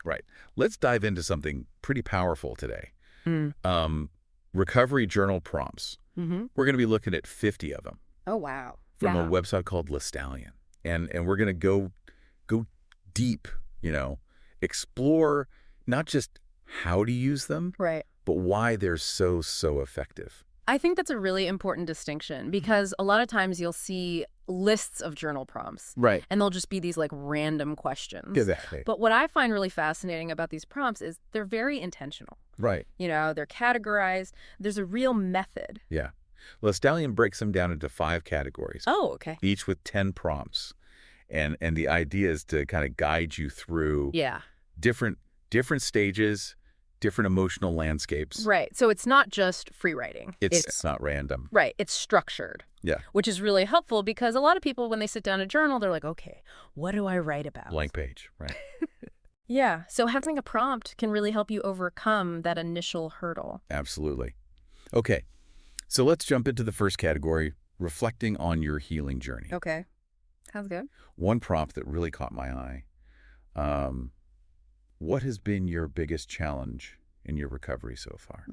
Right. Let's dive into something pretty powerful today. Mm. Recovery journal prompts. Mm-hmm. We're going to be looking at 50 of them Oh, wow. from a Yeah. website called Le Stallion. And we're going to go deep, explore not just how to use them, Right. but why they're so effective. I think that's a really important distinction because a lot of times you'll see lists of journal prompts. Right. And they'll just be these like random questions. Exactly. But what I find really fascinating about these prompts is they're very intentional. Right. They're categorized. There's a real method. Yeah. Le Stallion breaks them down into 5 categories, Oh, okay. each with 10 prompts. And the idea is to kind of guide you through Yeah. different stages, different emotional landscapes. Right. So it's not just free writing. It's not random. Right. It's structured. Yeah. Which is really helpful because a lot of people, when they sit down to journal, they're like, okay, what do I write about? Blank page, right? Yeah. So having a prompt can really help you overcome that initial hurdle. Absolutely. Okay. So let's jump into the first category, reflecting on your healing journey. Okay. Sounds good. One prompt that really caught my eye. What has been your biggest challenge in your recovery so far?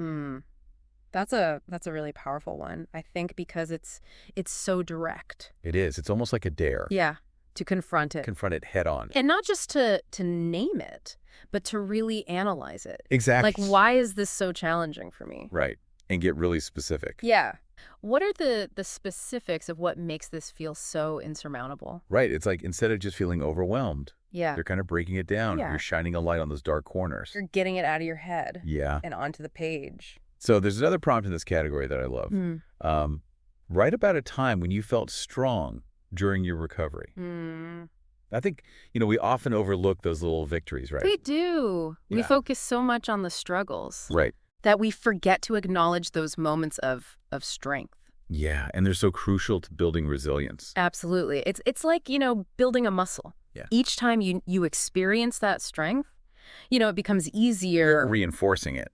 That's a really powerful one, I think, because it's so direct. It is. It's almost like a dare. Yeah, to confront it. Confront it head on. And not just to name it, but to really analyze it. Exactly. Like, why is this so challenging for me? Right. And get really specific. Yeah. What are the specifics of what makes this feel so insurmountable? Right. It's like instead of just feeling overwhelmed, Yeah. they're kind of breaking it down. Yeah. You're shining a light on those dark corners. You're getting it out of your head. Yeah. And onto the page. So there's another prompt in this category that I love. Write about a time when you felt strong during your recovery. I think, we often overlook those little victories, right? We do. We Yeah. focus so much on the struggles Right. that we forget to acknowledge those moments of strength. Yeah. And they're so crucial to building resilience. Absolutely. It's like, building a muscle. Yeah. Each time you experience that strength, it becomes easier Reinforcing it.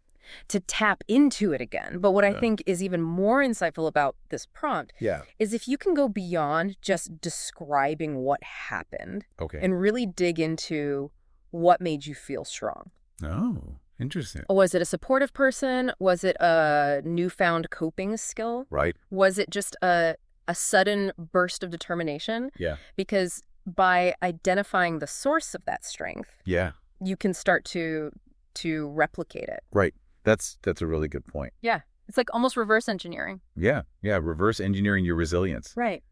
to tap into it again. But what I think is even more insightful about this prompt Yeah. is if you can go beyond just describing what happened Okay. and really dig into what made you feel strong. Oh, interesting. Was it a supportive person? Was it a newfound coping skill? Right. Was it just a sudden burst of determination? Yeah. Because by identifying the source of that strength, Yeah. you can start to replicate it. Right. That's a really good point. Yeah. It's like almost reverse engineering. Yeah. Yeah. Reverse engineering your resilience. Right.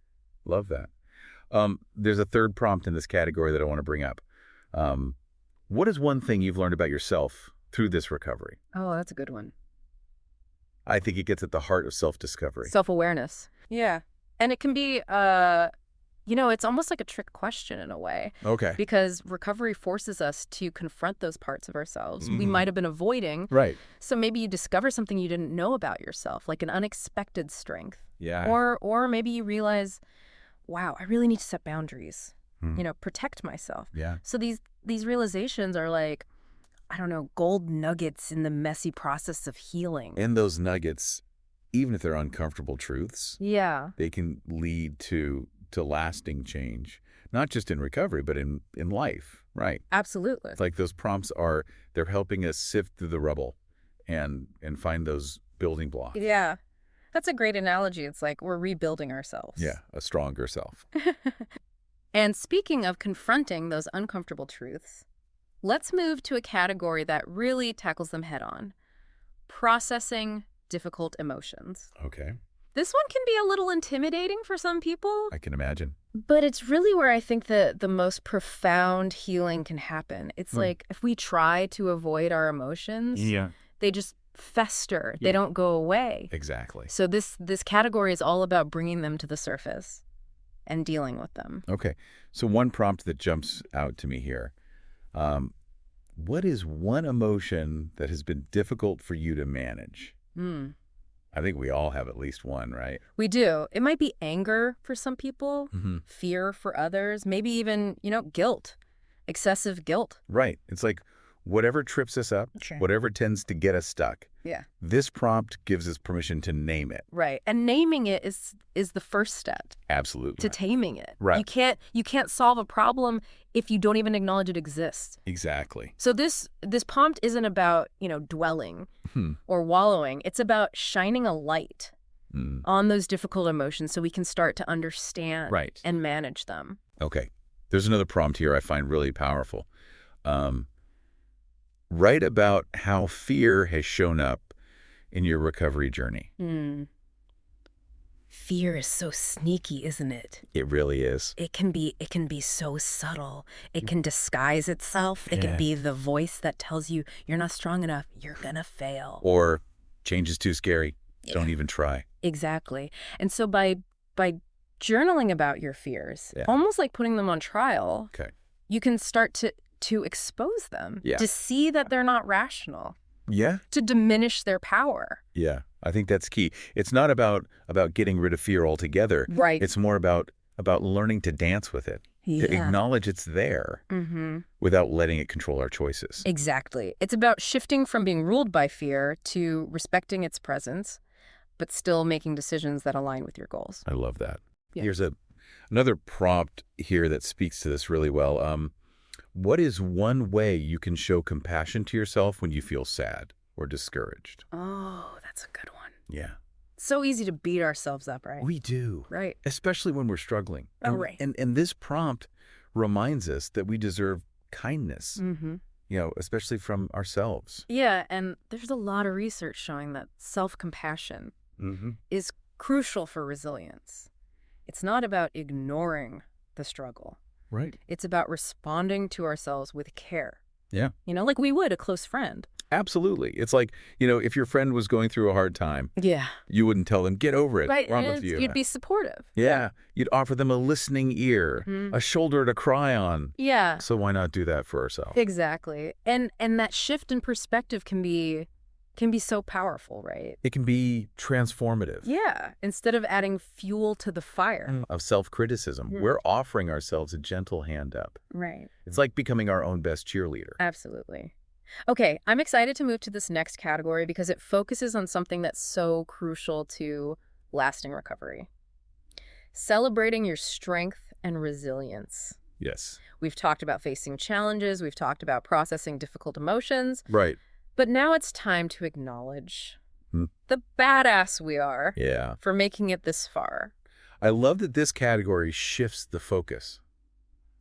Love that. There's a third prompt in this category that I want to bring up. What is one thing you've learned about yourself through this recovery? Oh, that's a good one. I think it gets at the heart of self-discovery. Self-awareness. Yeah. And it can be, it's almost like a trick question in a way. Okay. Because recovery forces us to confront those parts of ourselves we might have been avoiding. Right. So maybe you discover something you didn't know about yourself, like an unexpected strength. Yeah. Or maybe you realize, wow, I really need to set boundaries, protect myself. Yeah. So these realizations are like, I don't know, gold nuggets in the messy process of healing. And those nuggets, even if they're uncomfortable truths, Yeah. they can lead to lasting change, not just in recovery, but in life. Right. Absolutely. It's like those prompts they're helping us sift through the rubble and find those building blocks. Yeah. That's a great analogy. It's like we're rebuilding ourselves. Yeah. A stronger self. And speaking of confronting those uncomfortable truths, let's move to a category that really tackles them head on. Processing difficult emotions. Okay. This one can be a little intimidating for some people, I can imagine. but it's really where I think the most profound healing can happen. It's like if we try to avoid our emotions, they just fester. They don't go away. Exactly. So this category is all about bringing them to the surface and dealing with them. Okay. So one prompt that jumps out to me here. What is one emotion that has been difficult for you to manage? I think we all have at least one, right? We do. It might be anger for some people, Mm-hmm. fear for others, maybe even, guilt, excessive guilt. Right. It's like, whatever trips us up, Sure. whatever tends to get us stuck, Yeah. this prompt gives us permission to name it. Right. And naming it is the first step Absolutely. to taming it. Right. You can't solve a problem if you don't even acknowledge it exists. Exactly. So this prompt isn't about, dwelling or wallowing. It's about shining a light on those difficult emotions so we can start to understand Right. and manage them. Okay. There's another prompt here I find really powerful. Write about how fear has shown up in your recovery journey. Fear is so sneaky, isn't it? It really is. It can be so subtle. It can disguise itself. It can be the voice that tells you you're not strong enough, you're gonna fail. Or change is too scary. Don't even try. Exactly. And so by journaling about your fears, almost like putting them on trial, you can start to expose them, to see that they're not rational. Yeah. To diminish their power. Yeah. I think that's key. It's not about getting rid of fear altogether. Right. It's more about learning to dance with it, to acknowledge it's there without letting it control our choices. Exactly. It's about shifting from being ruled by fear to respecting its presence, but still making decisions that align with your goals. I love that. Yeah. Here's another prompt here that speaks to this really well. What is one way you can show compassion to yourself when you feel sad or discouraged? Oh, that's a good one. Yeah. So easy to beat ourselves up, right? We do. Right. Especially when we're struggling. Oh, right. And this prompt reminds us that we deserve kindness, especially from ourselves. Yeah, and there's a lot of research showing that self-compassion is crucial for resilience. It's not about ignoring the struggle. Right. It's about responding to ourselves with care. Yeah. Like we would a close friend. Absolutely. It's like, if your friend was going through a hard time, you wouldn't tell them, get over it. Right. Wrong with you. You'd be supportive. Yeah. You'd offer them a listening ear, a shoulder to cry on. Yeah. So why not do that for ourselves? Exactly. And that shift in perspective can be so powerful, right? It can be transformative. Yeah. Instead of adding fuel to the fire. Of self-criticism, we're offering ourselves a gentle hand up. Right. It's like becoming our own best cheerleader. Absolutely. Okay, I'm excited to move to this next category because it focuses on something that's so crucial to lasting recovery. Celebrating your strength and resilience. Yes. We've talked about facing challenges. We've talked about processing difficult emotions. Right. But now it's time to acknowledge the badass we are for making it this far. I love that this category shifts the focus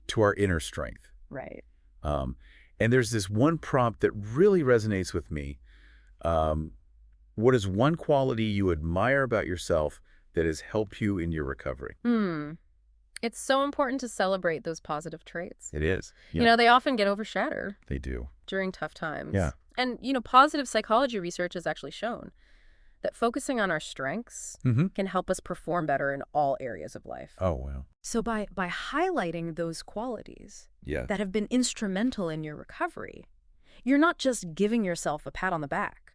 to our inner strength. Right. And there's this one prompt that really resonates with me. What is one quality you admire about yourself that has helped you in your recovery? It's so important to celebrate those positive traits. It is. They often get overshadowed. They do. During tough times. Yeah. And, positive psychology research has actually shown that focusing on our strengths can help us perform better in all areas of life. Oh, wow. So by highlighting those qualities that have been instrumental in your recovery, you're not just giving yourself a pat on the back.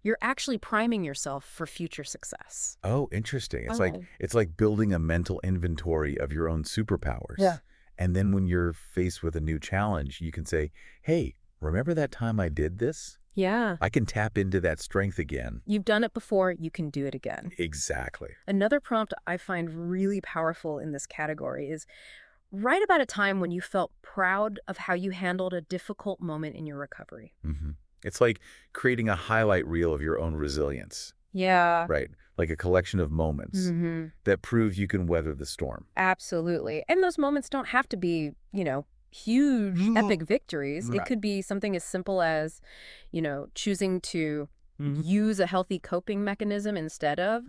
You're actually priming yourself for future success. Oh, interesting. It's like building a mental inventory of your own superpowers. Yeah. And then when you're faced with a new challenge, you can say, hey, remember that time I did this? Yeah. I can tap into that strength again. You've done it before, you can do it again. Exactly. Another prompt I find really powerful in this category is write about a time when you felt proud of how you handled a difficult moment in your recovery. It's like creating a highlight reel of your own resilience. Yeah. Right. Like a collection of moments that prove you can weather the storm. Absolutely. And those moments don't have to be, huge, epic victories. Right. It could be something as simple as, choosing to use a healthy coping mechanism instead of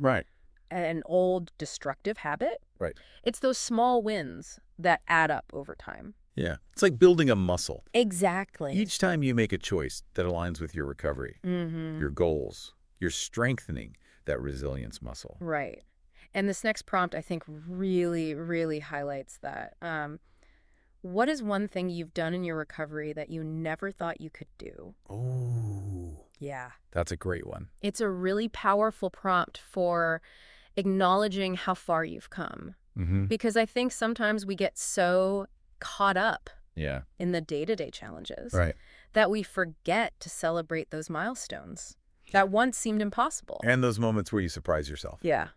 an old destructive habit. Right. It's those small wins that add up over time. Yeah. It's like building a muscle. Exactly. Each time you make a choice that aligns with your recovery, your goals, you're strengthening that resilience muscle. Right. And this next prompt, I think, really, really highlights that. What is one thing you've done in your recovery that you never thought you could do? Oh. Yeah. That's a great one. It's a really powerful prompt for acknowledging how far you've come. Because I think sometimes we get so caught up in the day-to-day challenges that we forget to celebrate those milestones that once seemed impossible. And those moments where you surprise yourself. Yeah.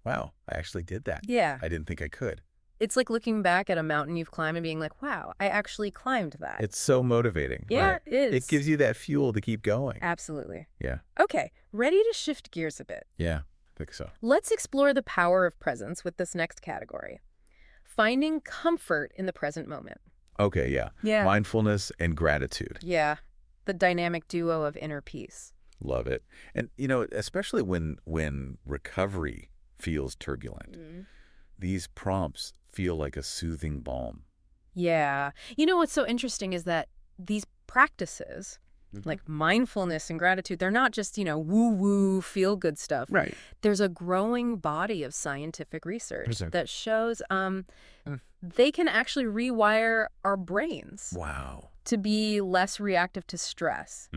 Wow, I actually did that. Yeah. I didn't think I could. It's like looking back at a mountain you've climbed and being like, wow, I actually climbed that. It's so motivating. Yeah, right? it is. It gives you that fuel to keep going. Absolutely. Yeah. Okay, ready to shift gears a bit. Yeah, I think so. Let's explore the power of presence with this next category. Finding comfort in the present moment. Okay, yeah. Yeah. Mindfulness and gratitude. Yeah. The dynamic duo of inner peace. Love it. And, especially when recovery feels turbulent, these prompts feel like a soothing balm. Yeah. What's so interesting is that these practices, like mindfulness and gratitude, they're not just, woo-woo, feel-good stuff. Right. There's a growing body of scientific research Percent. that shows they can actually rewire our brains Wow. to be less reactive to stress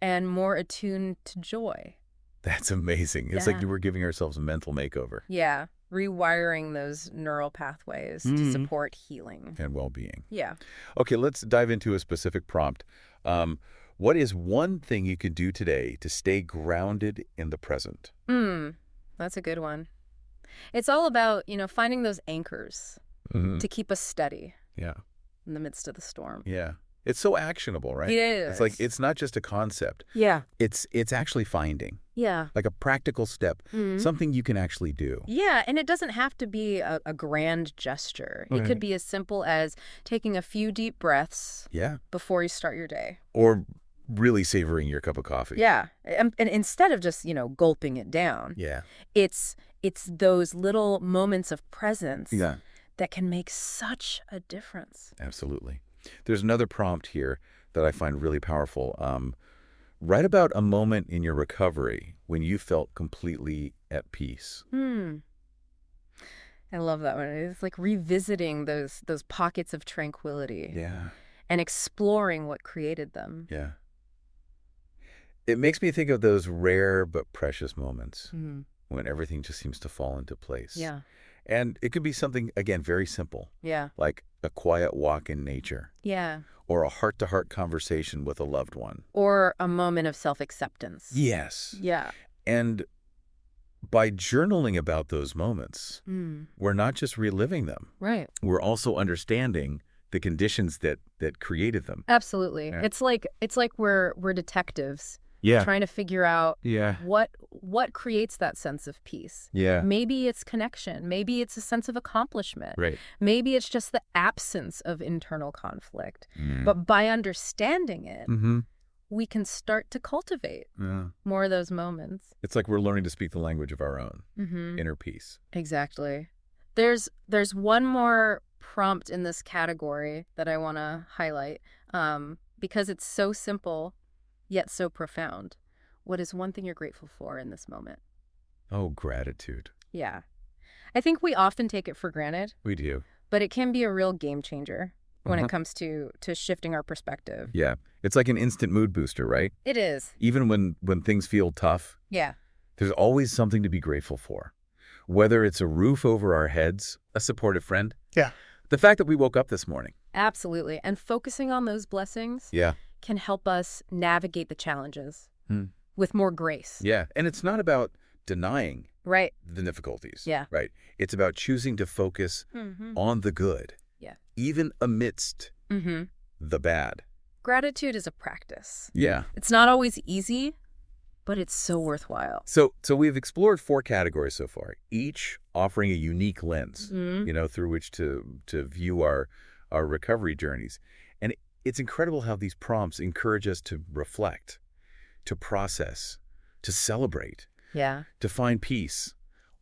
and more attuned to joy. That's amazing. It's like we're giving ourselves a mental makeover. Yeah. Rewiring those neural pathways to support healing. And well-being. Yeah. Okay, let's dive into a specific prompt. What is one thing you can do today to stay grounded in the present? That's a good one. It's all about, finding those anchors to keep us steady Yeah. in the midst of the storm. Yeah. It's so actionable, right? It is. It's like, it's not just a concept. Yeah. It's actually finding. Yeah. Like a practical step, something you can actually do. Yeah, and it doesn't have to be a grand gesture. It could be as simple as taking a few deep breaths before you start your day. Or really savoring your cup of coffee. Yeah, and instead of just, gulping it down. Yeah. It's those little moments of presence Yeah. that can make such a difference. Absolutely. There's another prompt here that I find really powerful. Write about a moment in your recovery when you felt completely at peace. I love that one. It's like revisiting those pockets of tranquility. Yeah. And exploring what created them. Yeah. It makes me think of those rare but precious moments when everything just seems to fall into place. Yeah. And it could be something, again, very simple. Yeah. Like a quiet walk in nature. Yeah. Or a heart-to-heart conversation with a loved one. Or a moment of self-acceptance. Yes. Yeah. And by journaling about those moments, we're not just reliving them. Right. We're also understanding the conditions that created them. Absolutely. Yeah. It's like we're detectives. Yeah. Trying to figure out Yeah. what creates that sense of peace. Yeah. Maybe it's connection. Maybe it's a sense of accomplishment. Right. Maybe it's just the absence of internal conflict. But by understanding it, we can start to cultivate more of those moments. It's like we're learning to speak the language of our own inner peace. Exactly. There's one more prompt in this category that I want to highlight because it's so simple yet so profound. What is one thing you're grateful for in this moment? Oh, gratitude. Yeah. I think we often take it for granted, We do. but it can be a real game changer when it comes to shifting our perspective. Yeah. It's like an instant mood booster, right? It is. Even when things feel tough, Yeah. there's always something to be grateful for. Whether it's a roof over our heads, a supportive friend. Yeah. The fact that we woke up this morning. Absolutely. And focusing on those blessings can help us navigate the challenges with more grace. Yeah. And it's not about denying Right. the difficulties. Yeah. Right. It's about choosing to focus on the good. Yeah. Even amidst the bad. Gratitude is a practice. Yeah. It's not always easy, but it's so worthwhile. So we've explored 4 categories so far, each offering a unique lens, through which to view our recovery journeys. And it's incredible how these prompts encourage us to reflect, to process, to celebrate, Yeah. to find peace,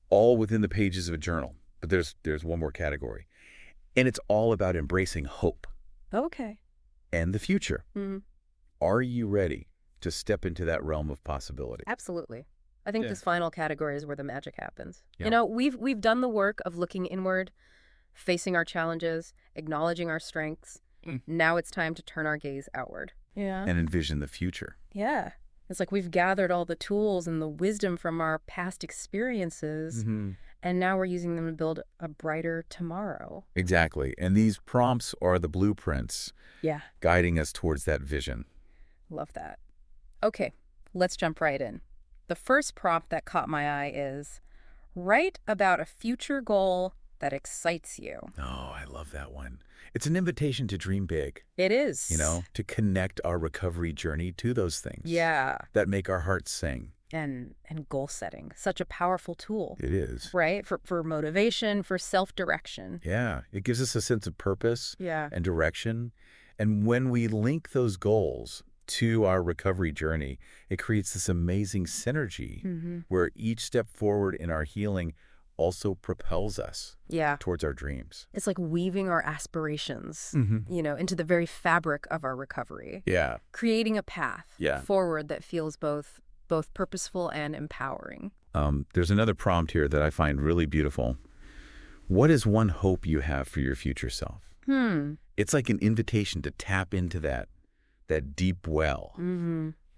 all within the pages of a journal. But there's one more category. And it's all about embracing hope Okay. and the future. Are you ready to step into that realm of possibility? Absolutely. I think Yeah. this final category is where the magic happens. Yeah. We've done the work of looking inward, facing our challenges, acknowledging our strengths. Now it's time to turn our gaze outward. Yeah. And envision the future. Yeah. It's like we've gathered all the tools and the wisdom from our past experiences, And now we're using them to build a brighter tomorrow. Exactly. And these prompts are the blueprints Yeah. guiding us towards that vision. Love that. Okay, let's jump right in. The first prompt that caught my eye is, write about a future goal that excites you. Oh, I love that one. It's an invitation to dream big, It is. to connect our recovery journey to those things Yeah. that make our hearts sing. And goal setting, such a powerful tool, It is. right? For motivation, for self-direction. Yeah, it gives us a sense of purpose Yeah. and direction. And when we link those goals to our recovery journey, it creates this amazing synergy where each step forward in our healing also propels us Yeah. towards our dreams. It's like weaving our aspirations, Mm-hmm. into the very fabric of our recovery, Yeah. creating a path Yeah. forward that feels both purposeful and empowering. There's another prompt here that I find really beautiful. What is one hope you have for your future self? It's like an invitation to tap into that deep well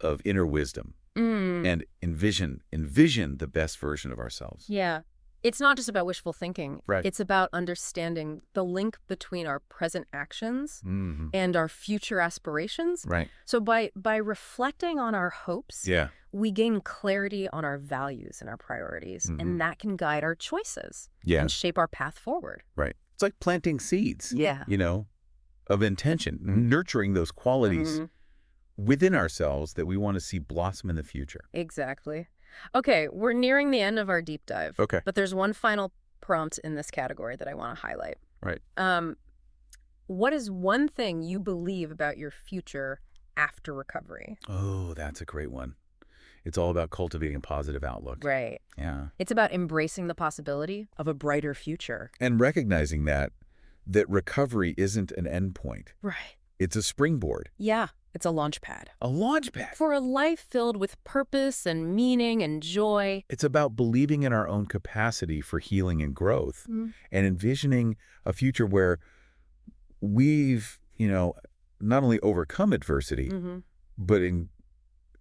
of inner wisdom and envision the best version of ourselves. Yeah. It's not just about wishful thinking. Right. It's about understanding the link between our present actions Mm-hmm. and our future aspirations. Right. So by reflecting on our hopes, Yeah. we gain clarity on our values and our priorities, and that can guide our choices Yeah. and shape our path forward. Right. It's like planting seeds. Yeah. Of intention, nurturing those qualities Mhm. within ourselves that we want to see blossom in the future. Exactly. Okay, we're nearing the end of our deep dive. Okay. But there's one final prompt in this category that I want to highlight. Right. What is one thing you believe about your future after recovery? Oh, that's a great one. It's all about cultivating a positive outlook. Right. Yeah. It's about embracing the possibility of a brighter future. And recognizing that recovery isn't an endpoint. Right. It's a springboard, Yeah, it's a launch pad. a launch pad. For a life filled with purpose and meaning and joy. It's about believing in our own capacity for healing and growth and envisioning a future where we've, not only overcome adversity, but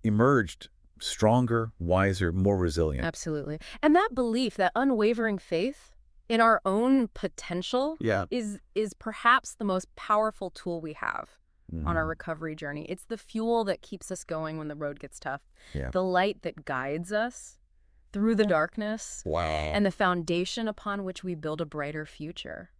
emerged stronger, wiser, more resilient. Absolutely. And that belief, that unwavering faith in our own potential Yeah. is perhaps the most powerful tool we have on our recovery journey. It's the fuel that keeps us going when the road gets tough. Yeah. The light that guides us through the darkness. Wow. And the foundation upon which we build a brighter future.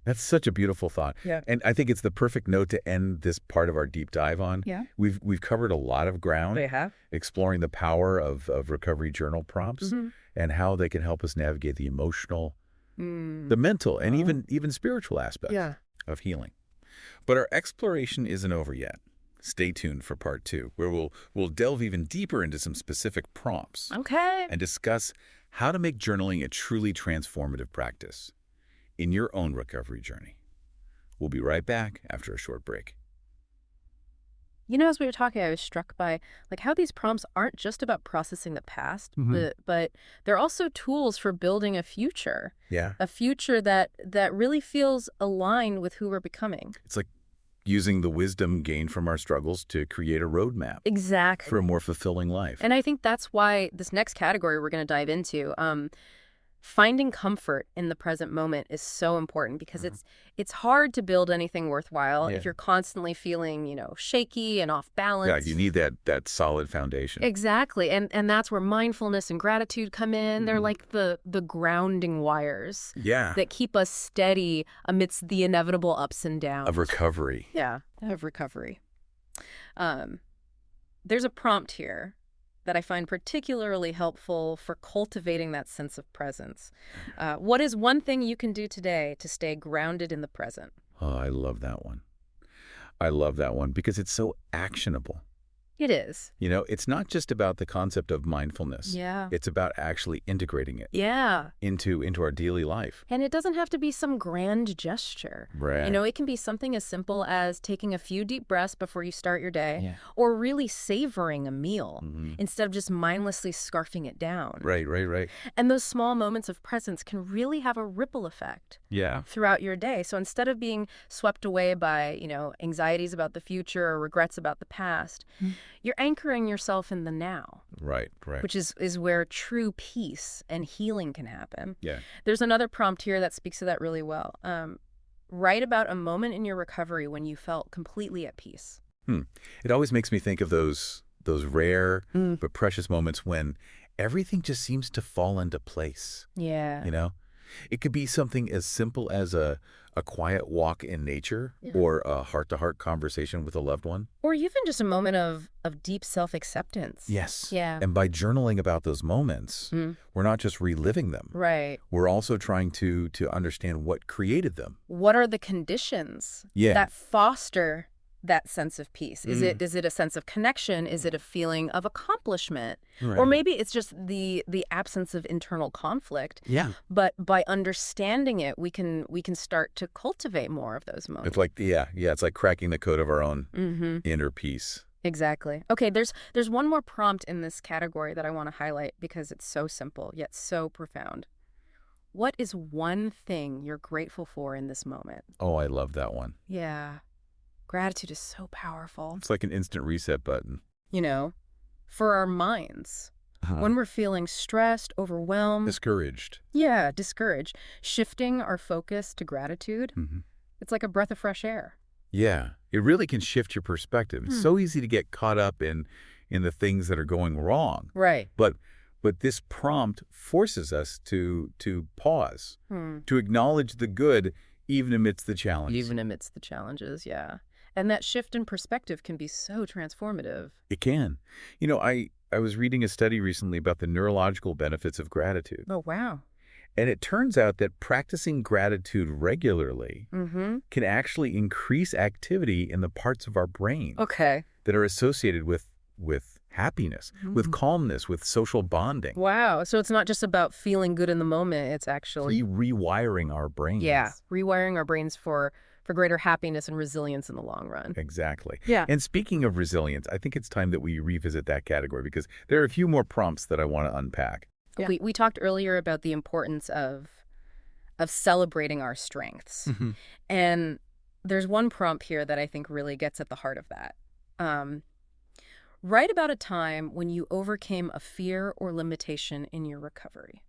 That's such a beautiful thought. Yeah. And I think it's the perfect note to end this part of our deep dive on. Yeah. We've covered a lot of ground. They have. Exploring the power of recovery journal prompts and how they can help us navigate the emotional, the mental, and even spiritual aspects of healing. But our exploration isn't over yet. Stay tuned for part 2, where we'll delve even deeper into some specific prompts Okay. and discuss how to make journaling a truly transformative practice in your own recovery journey. We'll be right back after a short break. As we were talking, I was struck by how these prompts aren't just about processing the past, but they're also tools for building a future. Yeah. A future that really feels aligned with who we're becoming. It's like using the wisdom gained from our struggles to create a roadmap Exactly. for a more fulfilling life. And I think that's why this next category we're going to dive into, finding comfort in the present moment, is so important because it's hard to build anything worthwhile if you're constantly feeling, shaky and off balance. Yeah, you need that solid foundation. Exactly. And that's where mindfulness and gratitude come in. They're like the grounding wires Yeah. that keep us steady amidst the inevitable ups and downs. Of recovery. Yeah, of recovery. There's a prompt here that I find particularly helpful for cultivating that sense of presence. What is one thing you can do today to stay grounded in the present? Oh, I love that one. I love that one because it's so actionable. It is. It's not just about the concept of mindfulness. Yeah. It's about actually integrating it Yeah. into our daily life. And it doesn't have to be some grand gesture. Right. It can be something as simple as taking a few deep breaths before you start your day, or really savoring a meal instead of just mindlessly scarfing it down. Right. And those small moments of presence can really have a ripple effect throughout your day. So instead of being swept away by, anxieties about the future or regrets about the past, You're anchoring yourself in the now, Right, right. which is where true peace and healing can happen. Yeah. There's another prompt here that speaks to that really well. Write about a moment in your recovery when you felt completely at peace. It always makes me think of those rare Mm. but precious moments when everything just seems to fall into place, Yeah. you know? It could be something as simple as a quiet walk in nature Yeah. or a heart-to-heart conversation with a loved one. Or even just a moment of deep self-acceptance. Yes. Yeah. And by journaling about those moments, Mm. we're not just reliving them. Right. We're also trying to understand what created them. What are the conditions Yeah. that foster that sense of peace? Is Mm. it a sense of connection? Is it a feeling of accomplishment? Right. Or maybe it's just the absence of internal conflict. Yeah. But by understanding it, we can start to cultivate more of those moments. It's like, it's like cracking the code of our own Mm-hmm. inner peace. Exactly. Okay, there's one more prompt in this category that I want to highlight because it's so simple yet so profound. What is one thing you're grateful for in this moment? Oh, I love that one. Yeah. Gratitude is so powerful. It's like an instant reset button. You know, for our minds. When we're feeling stressed, overwhelmed, Discouraged. discouraged, shifting our focus to gratitude, Mm-hmm. it's like a breath of fresh air. Yeah, it really can shift your perspective. It's so easy to get caught up in the things that are going wrong. Right. But this prompt forces us to pause, to acknowledge the good even amidst the challenge. Even amidst the challenges, yeah. And that shift in perspective can be so transformative. It can. You know, I was reading a study recently about the neurological benefits of gratitude. Oh, wow. And it turns out that practicing gratitude regularly Mm-hmm. can actually increase activity in the parts of our brain Okay. that are associated with happiness, with calmness, with social bonding. Wow. So it's not just about feeling good in the moment. It's actually, Rewiring our brains. rewiring our brains for greater happiness and resilience in the long run. Exactly. Yeah. And speaking of resilience, I think it's time that we revisit that category because there are a few more prompts that I want to unpack. Yeah. We talked earlier about the importance of celebrating our strengths. And there's one prompt here that I think really gets at the heart of that. Write about a time when you overcame a fear or limitation in your recovery.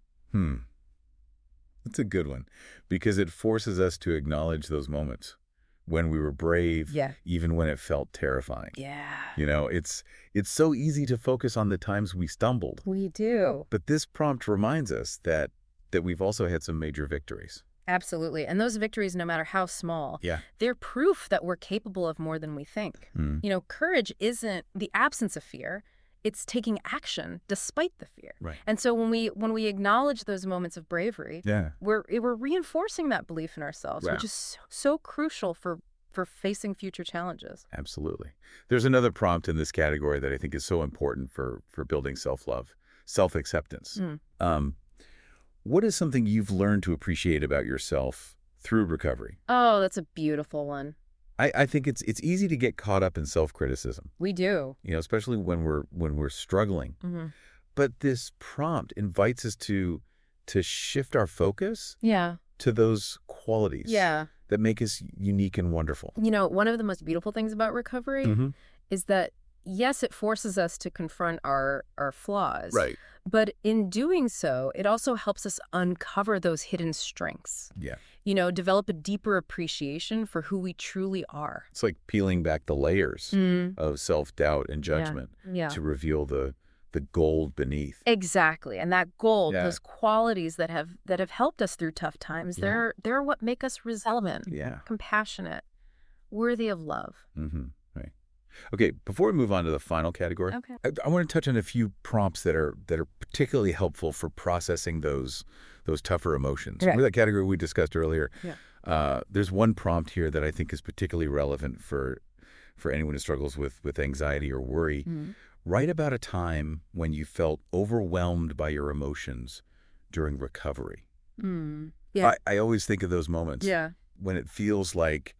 That's a good one because it forces us to acknowledge those moments when we were brave, even when it felt terrifying. Yeah. You know, it's so easy to focus on the times we stumbled. We do. But this prompt reminds us that we've also had some major victories. Absolutely. And those victories, no matter how small, Yeah. they're proof that we're capable of more than we think. You know, courage isn't the absence of fear. It's taking action despite the fear. Right. And so when we acknowledge those moments of bravery, we're reinforcing that belief in ourselves, Wow. which is so crucial for facing future challenges. Absolutely. There's another prompt in this category that I think is so important for building self-love, self-acceptance. What is something you've learned to appreciate about yourself through recovery? Oh, that's a beautiful one. I think it's easy to get caught up in self-criticism, We do. you know, especially when we're struggling. But this prompt invites us to shift our focus Yeah. to those qualities Yeah. that make us unique and wonderful. You know, one of the most beautiful things about recovery is that, yes, it forces us to confront our flaws. Right. But in doing so, it also helps us uncover those hidden strengths. Yeah. You know, develop a deeper appreciation for who we truly are. It's like peeling back the layers of self-doubt and judgment Yeah. to reveal the gold beneath. Exactly. And that gold, Yeah. those qualities that have helped us through tough times, they're what make us resilient, compassionate, worthy of love. Right. Okay, before we move on to the final category, Okay. I want to touch on a few prompts that are particularly helpful for processing those tougher emotions. Right. Remember that category we discussed earlier? Yeah. There's one prompt here that I think is particularly relevant for anyone who struggles with anxiety or worry. Write about a time when you felt overwhelmed by your emotions during recovery. Yeah. I always think of those moments Yeah. when it feels like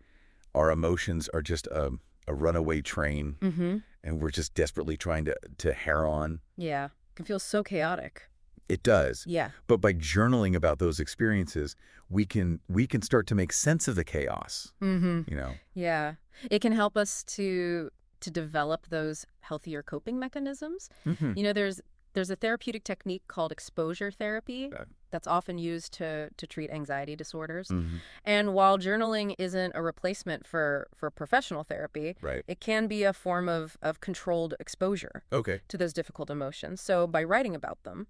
our emotions are just a runaway train and we're just desperately trying to hair on. Yeah. It can feel so chaotic. It does. Yeah. But by journaling about those experiences, we can start to make sense of the chaos. You know? Yeah. It can help us to to develop those healthier coping mechanisms. Mm-hmm. You know, there's a therapeutic technique called exposure therapy that's often used to treat anxiety disorders. Mm-hmm. And while journaling isn't a replacement for professional therapy, Right. it can be a form of controlled exposure Okay. to those difficult emotions. So by writing about them,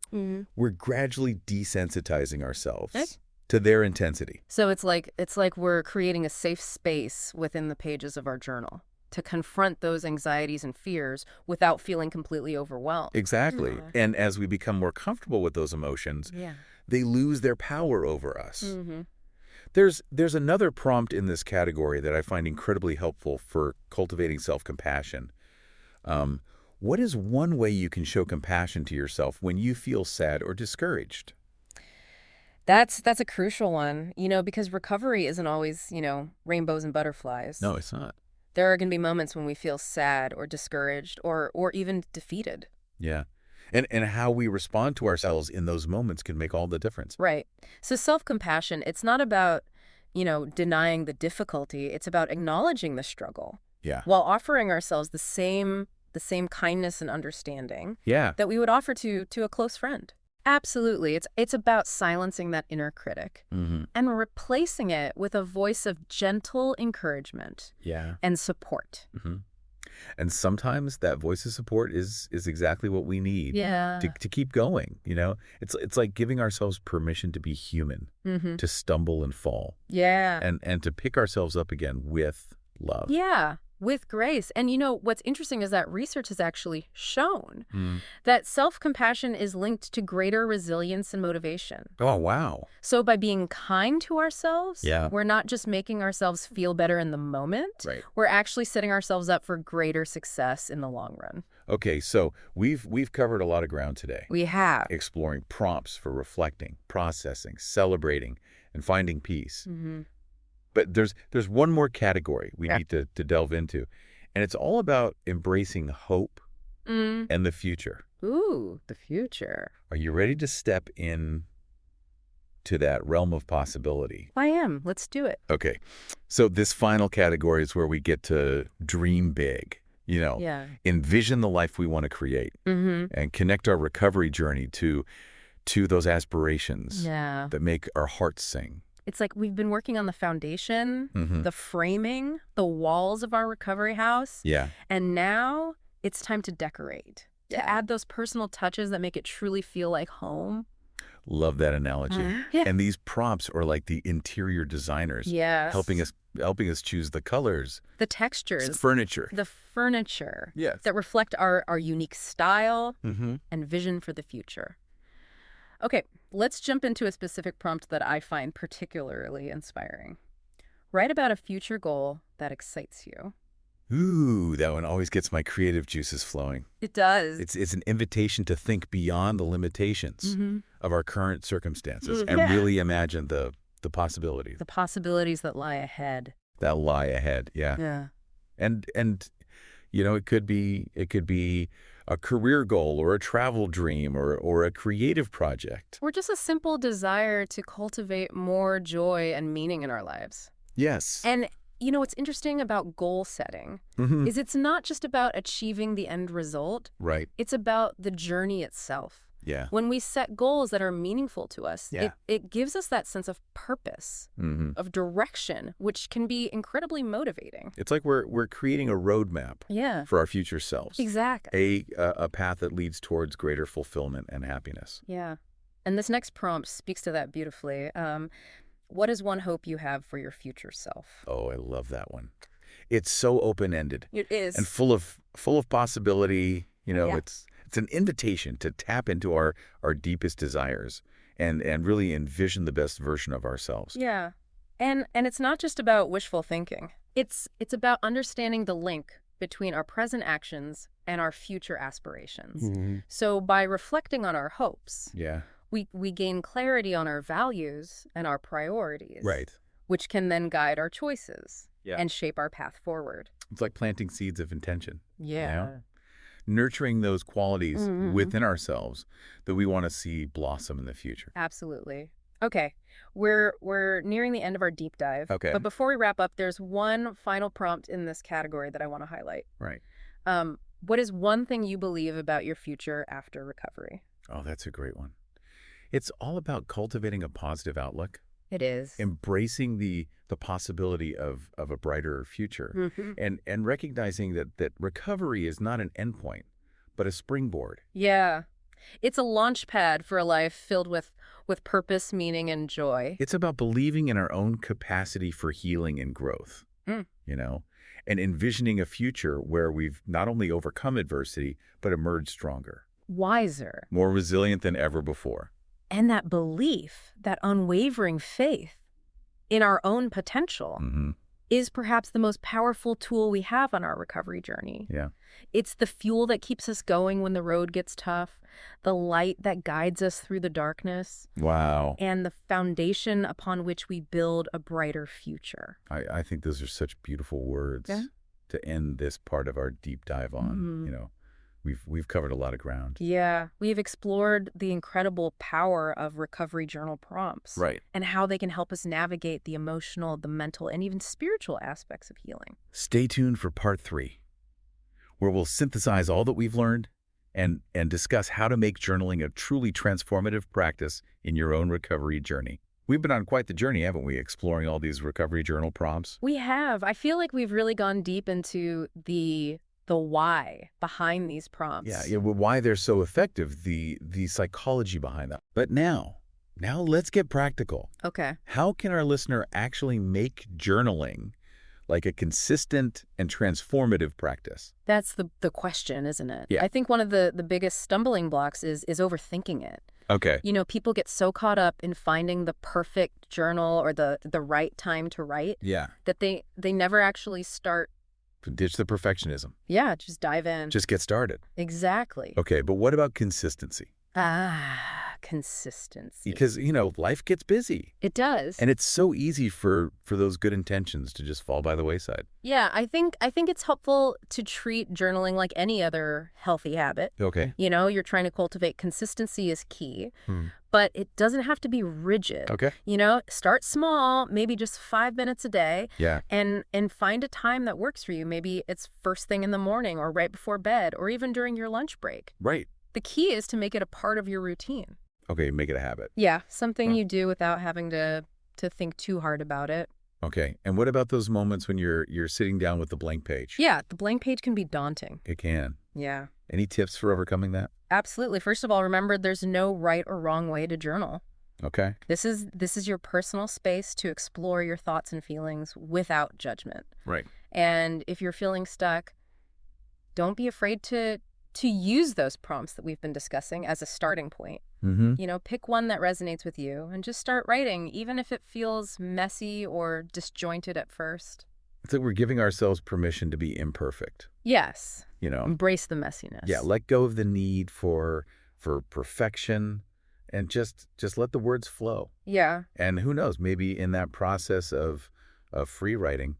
We're gradually desensitizing ourselves Eh? to their intensity. so it's like we're creating a safe space within the pages of our journal to confront those anxieties and fears without feeling completely overwhelmed. Exactly. Mhm. And as we become more comfortable with those emotions, Yeah. they lose their power over us. Mm-hmm. There's another prompt in this category that I find incredibly helpful for cultivating self-compassion. Um, what is one way you can show compassion to yourself when you feel sad or discouraged? That's a crucial one, because recovery isn't always, rainbows and butterflies. No, it's not. There are going to be moments when we feel sad or discouraged or even defeated. Yeah. And how we respond to ourselves in those moments can make all the difference. Right. So self-compassion, it's not about, denying the difficulty. It's about acknowledging the struggle Yeah. while offering ourselves the same kindness and understanding Yeah. that we would offer to a close friend. Absolutely. It's about silencing that inner critic Mm-hmm. and replacing it with a voice of gentle encouragement Yeah. and support. Mm-hmm. And sometimes that voice of support is exactly what we need Yeah. to keep going. It's like giving ourselves permission to be human, Mm-hmm. to stumble and fall, Yeah. and to pick ourselves up again with love. Yeah. With grace. And what's interesting is that research has actually shown Mm. that self-compassion is linked to greater resilience and motivation. Oh, wow. So by being kind to ourselves, Yeah. we're not just making ourselves feel better in the moment, Right. we're actually setting ourselves up for greater success in the long run. Okay, so we've covered a lot of ground today, We have. exploring prompts for reflecting, processing, celebrating, and finding peace. Mm-hmm. But there's one more category we Yeah. need to delve into, and it's all about embracing hope Mm. and the future. Ooh, the future. Are you ready to step in to that realm of possibility? I am. Let's do it. Okay, so this final category is where we get to dream big, Yeah. envision the life we want to create, Mm-hmm. and connect our recovery journey to those aspirations Yeah. that make our hearts sing. It's like we've been working on the foundation, Mm-hmm. the framing, the walls of our recovery house, Yeah. and now it's time to decorate, to add those personal touches that make it truly feel like home. Love that analogy. Yeah. And these prompts are like the interior designers, Yes. helping us choose the colors, The textures, furniture. the furniture Yes. that reflect our unique style Mm-hmm. and vision for the future. Okay, let's jump into a specific prompt that I find particularly inspiring. Write about a future goal that excites you. Ooh, that one always gets my creative juices flowing. It does. It's an invitation to think beyond the limitations Mm-hmm. of our current circumstances Mm, and yeah. really imagine the possibilities The possibilities that lie ahead. that lie ahead. Yeah. Yeah. And it could be a career goal or a travel dream or a creative project. Or just a simple desire to cultivate more joy and meaning in our lives. Yes. And what's interesting about goal setting Mhm. is it's not just about achieving the end result. Right. It's about the journey itself. Yeah. When we set goals that are meaningful to us, Yeah. it gives us that sense of purpose, Mm-hmm. of direction, which can be incredibly motivating. It's like we're creating a roadmap Yeah, for our future selves. exactly. A path that leads towards greater fulfillment and happiness. Yeah. And this next prompt speaks to that beautifully. What is one hope you have for your future self? Oh, I love that one. It's so open-ended It is. and full of possibility. Yeah. It's an invitation to tap into our deepest desires and really envision the best version of ourselves. Yeah. And it's not just about wishful thinking. It's about understanding the link between our present actions and our future aspirations. Mm-hmm. So by reflecting on our hopes, Yeah. we gain clarity on our values and our priorities. Right. Which can then guide our choices Yeah. and shape our path forward. It's like planting seeds of intention. Yeah. Nurturing those qualities Mhm. within ourselves that we want to see blossom in the future. Absolutely. Okay, we're nearing the end of our deep dive. Okay. But before we wrap up, there's one final prompt in this category that I want to highlight. Right. What is one thing you believe about your future after recovery? Oh, that's a great one. It's all about cultivating a positive outlook, It is. embracing the possibility of a brighter future, Mm-hmm. and recognizing that recovery is not an endpoint, but a springboard. Yeah. It's a launch pad for a life filled with purpose, meaning, and joy. It's about believing in our own capacity for healing and growth, Mm. you know, and envisioning a future where we've not only overcome adversity, but emerged stronger, Wiser. more resilient than ever before. And that belief, that unwavering faith in our own potential Hmm. is perhaps the most powerful tool we have on our recovery journey. Yeah. It's the fuel that keeps us going when the road gets tough, the light that guides us through the darkness, Wow. and the foundation upon which we build a brighter future. I think those are such beautiful words Yeah. to end this part of our deep dive on. Mhm. We've covered a lot of ground. Yeah, we've explored the incredible power of recovery journal prompts. Right. And how they can help us navigate the emotional, the mental, and even spiritual aspects of healing. Stay tuned for part 3, where we'll synthesize all that we've learned and discuss how to make journaling a truly transformative practice in your own recovery journey. We've been on quite the journey, haven't we, exploring all these recovery journal prompts? We have. I feel like we've really gone deep into the why behind these prompts. Yeah, why they're so effective, the psychology behind them. But now let's get practical. Okay. How can our listener actually make journaling like a consistent and transformative practice? That's the question, isn't it? Yeah. I think one of the biggest stumbling blocks is overthinking it. Okay. You know, people get so caught up in finding the perfect journal or the right time to write Yeah. that they never actually start. Ditch the perfectionism. Yeah, just dive in. Just get started. Exactly. Okay, but what about consistency? Consistency. Because, life gets busy. It does. And it's so easy for those good intentions to just fall by the wayside. Yeah, I think it's helpful to treat journaling like any other healthy habit. Okay. You know, you're trying to cultivate consistency is key, Hmm. but it doesn't have to be rigid. Okay. You know, start small, maybe just 5 minutes a day, Yeah. and find a time that works for you. Maybe it's first thing in the morning or right before bed or even during your lunch break. Right. The key is to make it a part of your routine. Okay, make it a habit. Yeah, something Huh. you do without having to think too hard about it. Okay. And what about those moments when you're sitting down with the blank page? Yeah, the blank page can be daunting. It can. Yeah, Any tips for overcoming that? absolutely. First of all, remember there's no right or wrong way to journal. Okay. This is your personal space to explore your thoughts and feelings without judgment. Right. And if you're feeling stuck, don't be afraid to use those prompts that we've been discussing as a starting point. Mm-hmm. You know, pick one that resonates with you and just start writing, even if it feels messy or disjointed at first. It's like we're giving ourselves permission to be imperfect. Yes. You know? Embrace the messiness. Yeah, let go of the need for perfection and just let the words flow. Yeah. And who knows, maybe in that process of free writing,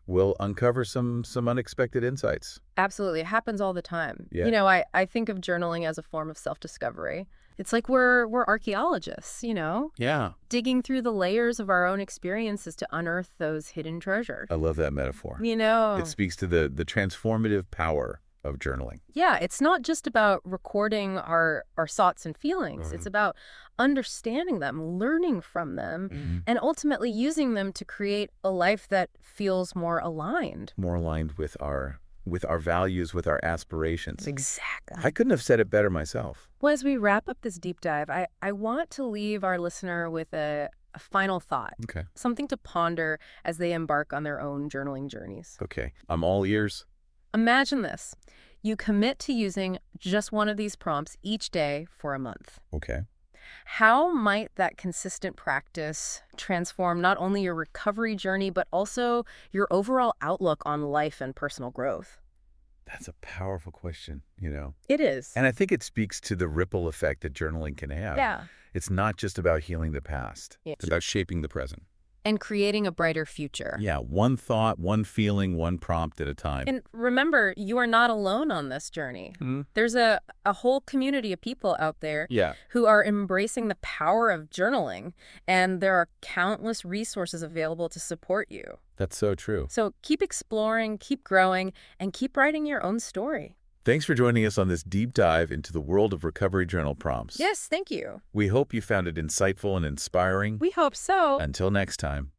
we'll uncover some unexpected insights. Absolutely. It happens all the time. Yeah. You know, I think of journaling as a form of self-discovery. It's like we're archaeologists, you know, Yeah. digging through the layers of our own experiences to unearth those hidden treasures. I love that metaphor. You know, It speaks to the transformative power of journaling. yeah, it's not just about recording our thoughts and feelings. It's about understanding them, learning from them, and ultimately using them to create a life that feels more aligned. More aligned with our values, with our aspirations. Exactly. I couldn't have said it better myself. Well, as we wrap up this deep dive, I want to leave our listener with a final thought, Okay. something to ponder as they embark on their own journaling journeys. Okay. I'm all ears. Imagine this. You commit to using just one of these prompts each day for a month. Okay. How might that consistent practice transform not only your recovery journey, but also your overall outlook on life and personal growth? That's a powerful question, It is. And I think it speaks to the ripple effect that journaling can have. Yeah. It's not just about healing the past. Yeah. It's about shaping the present. And creating a brighter future. Yeah, one thought, one feeling, one prompt at a time. And remember, you are not alone on this journey. There's a whole community of people out there Yeah. who are embracing the power of journaling, and there are countless resources available to support you. That's so true. So keep exploring, keep growing, and keep writing your own story. Thanks for joining us on this deep dive into the world of recovery journal prompts. Yes, thank you. We hope you found it insightful and inspiring. We hope so. Until next time.